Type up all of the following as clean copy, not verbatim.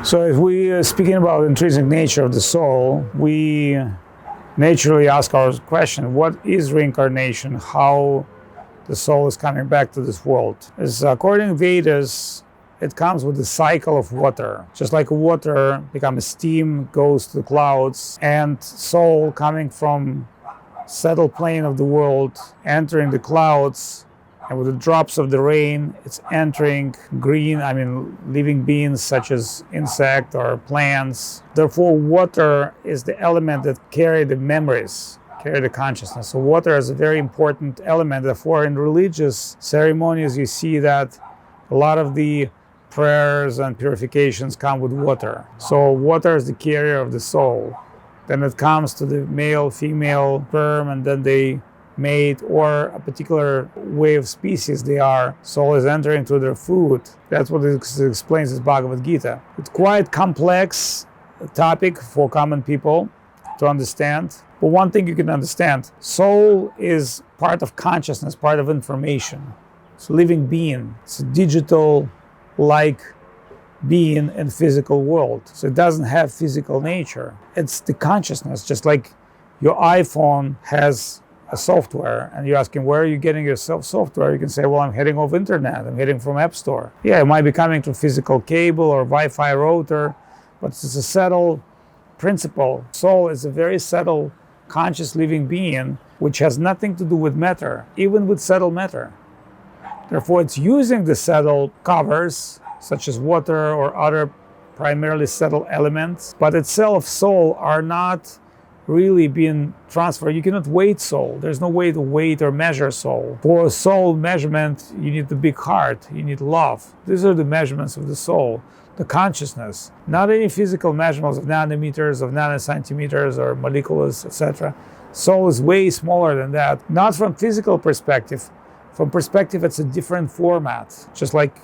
So if we are speaking about intrinsic nature of the soul, we naturally ask our question, what is reincarnation? How the soul is coming back to this world? As according to Vedas, it comes with the cycle of water. Just like water becomes steam, goes to the clouds, and soul coming from settled plane of the world, entering the clouds, and with the drops of the rain, it's entering living beings such as insect or plants. Therefore, water is the element that carry the memories, carry the consciousness. So water is a very important element. Therefore, in religious ceremonies, you see that a lot of the prayers and purifications come with water. So water is the carrier of the soul. Then it comes to the male, female, sperm, and then they mate, or a particular way of species they are. Soul is entering through their food. That's what it explains in Bhagavad Gita. It's quite complex topic for common people to understand. But one thing you can understand, soul is part of consciousness, part of information. It's a living being. It's a digital-like being in physical world. So it doesn't have physical nature. It's the consciousness, just like your iPhone has a software, and you're asking, where are you getting your software? You can say, well, I'm heading off internet. I'm heading from App Store. Yeah, it might be coming through physical cable or Wi-Fi router, but it's a subtle principle. Soul is a very subtle, conscious living being, which has nothing to do with matter, even with subtle matter. Therefore, it's using the subtle covers, such as water or other primarily subtle elements, but itself, soul, are not really being transferred. You cannot weight soul. There's no way to weight or measure soul. For soul measurement, you need the big heart, you need love. These are the measurements of the soul, the consciousness. Not any physical measurements of nanometers, of nanocentimeters, or molecules, etc. Soul is way smaller than that. Not from physical perspective. From perspective, it's a different format. Just like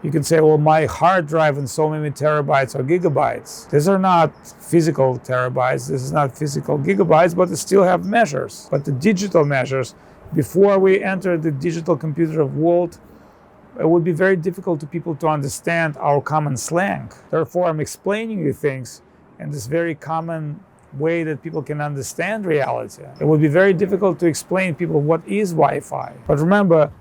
you can say, well, my hard drive in so many terabytes or gigabytes. These are not physical terabytes, this is not physical gigabytes, but they still have measures. But the digital measures, before we enter the digital computer of world, it would be very difficult to people to understand our common slang. Therefore, I'm explaining you things in this very common way that people can understand reality. It would be very difficult to explain to people what is Wi-Fi. But remember,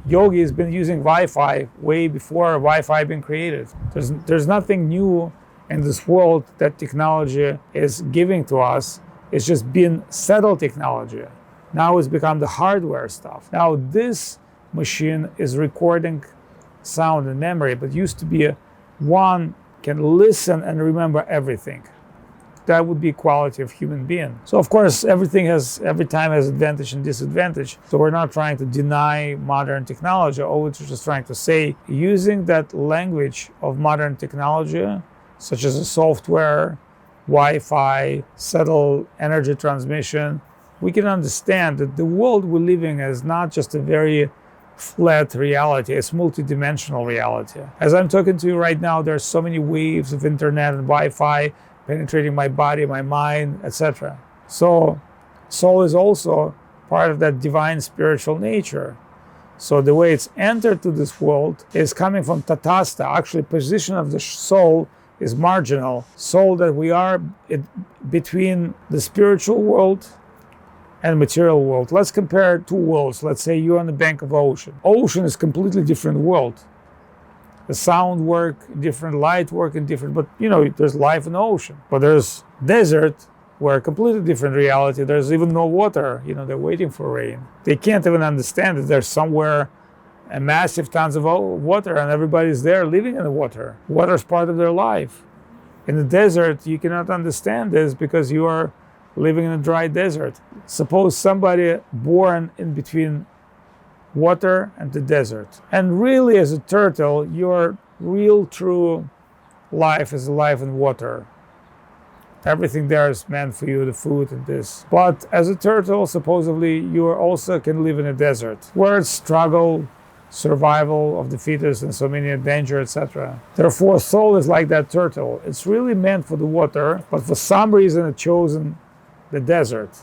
Yogi has been using Wi-Fi way before Wi-Fi been created. There's nothing new in this world that technology is giving to us. It's just been settled technology. Now it's become the hardware stuff. Now this machine is recording sound and memory, but used to be one can listen and remember everything. That would be quality of human being. So of course, every time has advantage and disadvantage. So we're not trying to deny modern technology. All we're just trying to say, using that language of modern technology, such as a software, Wi-Fi, subtle energy transmission, we can understand that the world we're living in is not just a very flat reality, it's multidimensional reality. As I'm talking to you right now, there's so many waves of internet and Wi-Fi penetrating my body, my mind, etc. So soul is also part of that divine spiritual nature. So the way it's entered to this world is coming from tatastha. Actually, position of the soul is marginal. Soul that we are between the spiritual world and material world. Let's compare two worlds. Let's say you're on the bank of ocean. Ocean is completely different world. The sound work different, light work and different, but there's life in the ocean. But there's desert where a completely different reality. There's even no water. They're waiting for rain. They can't even understand that there's somewhere a massive tons of water and everybody's there living in the water. Water is part of their life. In the desert, you cannot understand this because you are living in a dry desert. Suppose somebody born in between water and the desert. And really, as a turtle, your real true life is a life in water. Everything there is meant for you, the food and this. But as a turtle, supposedly, you also can live in a desert, where it's struggle, survival of the fetus and so many danger, etc. Therefore, soul is like that turtle. It's really meant for the water, but for some reason it chosen the desert.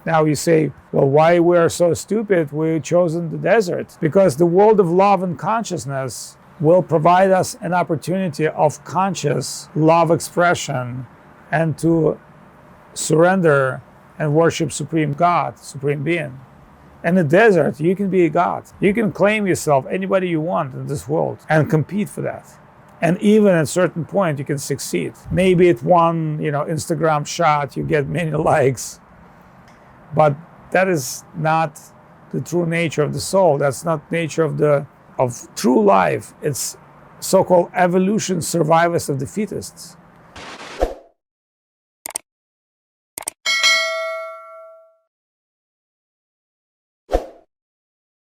Now you say, well, why we are so stupid? We've chosen the desert. Because the world of love and consciousness will provide us an opportunity of conscious love expression and to surrender and worship Supreme God, Supreme Being. In the desert, you can be a God. You can claim yourself anybody you want in this world and compete for that. And even at a certain point, you can succeed. Maybe at one, Instagram shot, you get many likes, but that is not the true nature of the soul. That's not nature of true life. It's so-called evolution survivors of the fittest.